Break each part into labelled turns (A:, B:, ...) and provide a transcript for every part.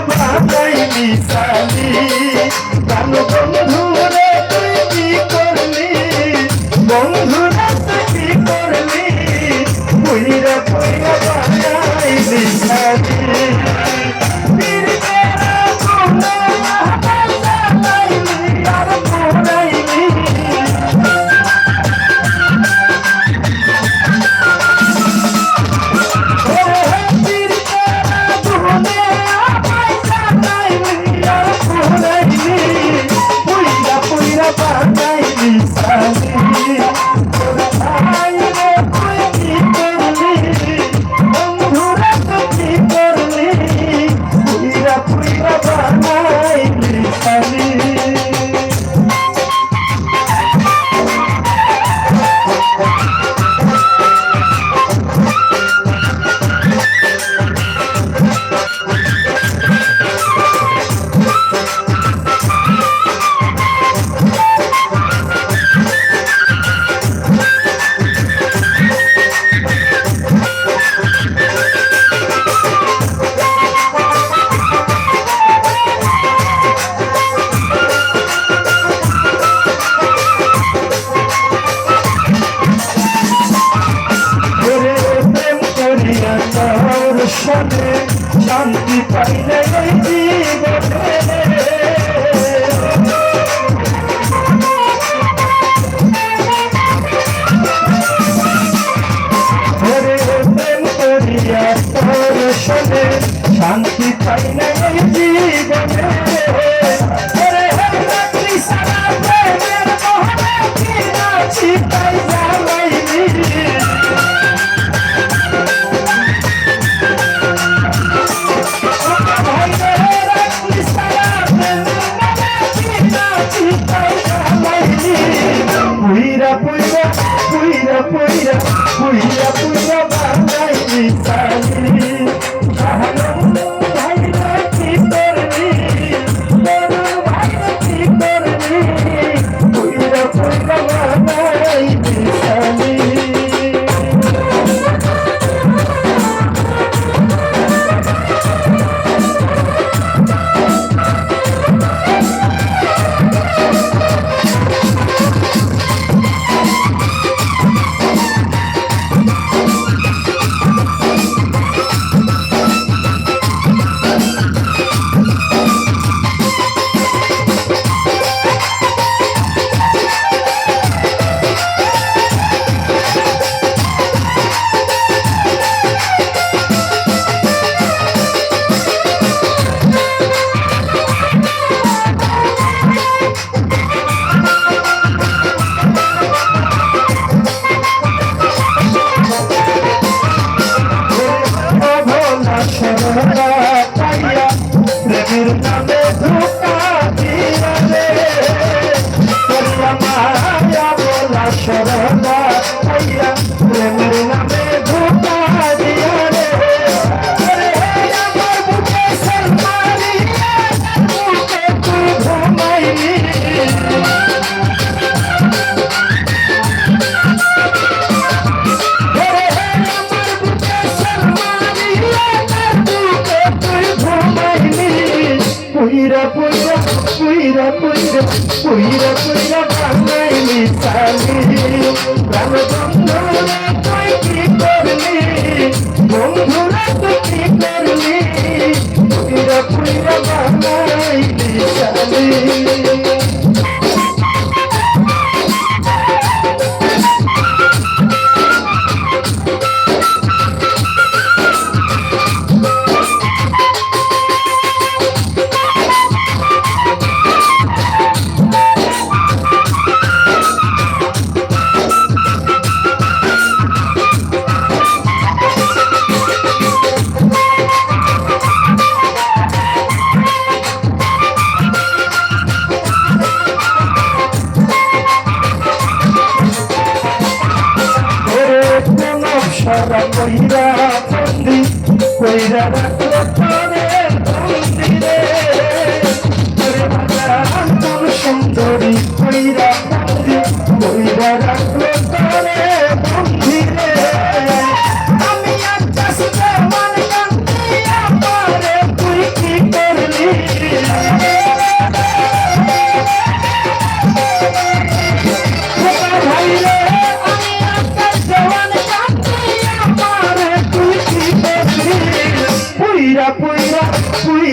A: বানাইলি সালি প্রাণ বন্ধু রে তুই কি করলি বন্ধুরা তুই কি করলি পুইরা পুইরা বানাইলি সালি দর্শনে শান্তি পাইলে এই জীবনে প্রেম করিয়া দর্শনে শান্তি পাইলে এই জীবনে পুইরা পুইরা বানাইলি সালি ভাইরা কি করলি ভাইরা কি করলি পুইরা পুইরা বানাইলি সালি প্রেমের নামে ধোঁকা দিয়া রে করিয়া মায়া বলা সরলা পাইয়া প্রেমের নামে ধোঁকা দিয়া রে আমার বুকে সলমানি বুকে তুই ঘুমাইলি পুইরা পুইরা পুইরা পুইরা পুইরা পুইরা বানাইলি সালি প্রাণ বন্ধুরা তুই কি করলি বন্ধুরা তুই কি করলি পুইরা পুইরা বানাইলি সালি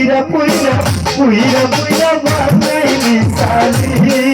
A: পুইরা পুইরা পুইরা পুইরা বানাইলি সালি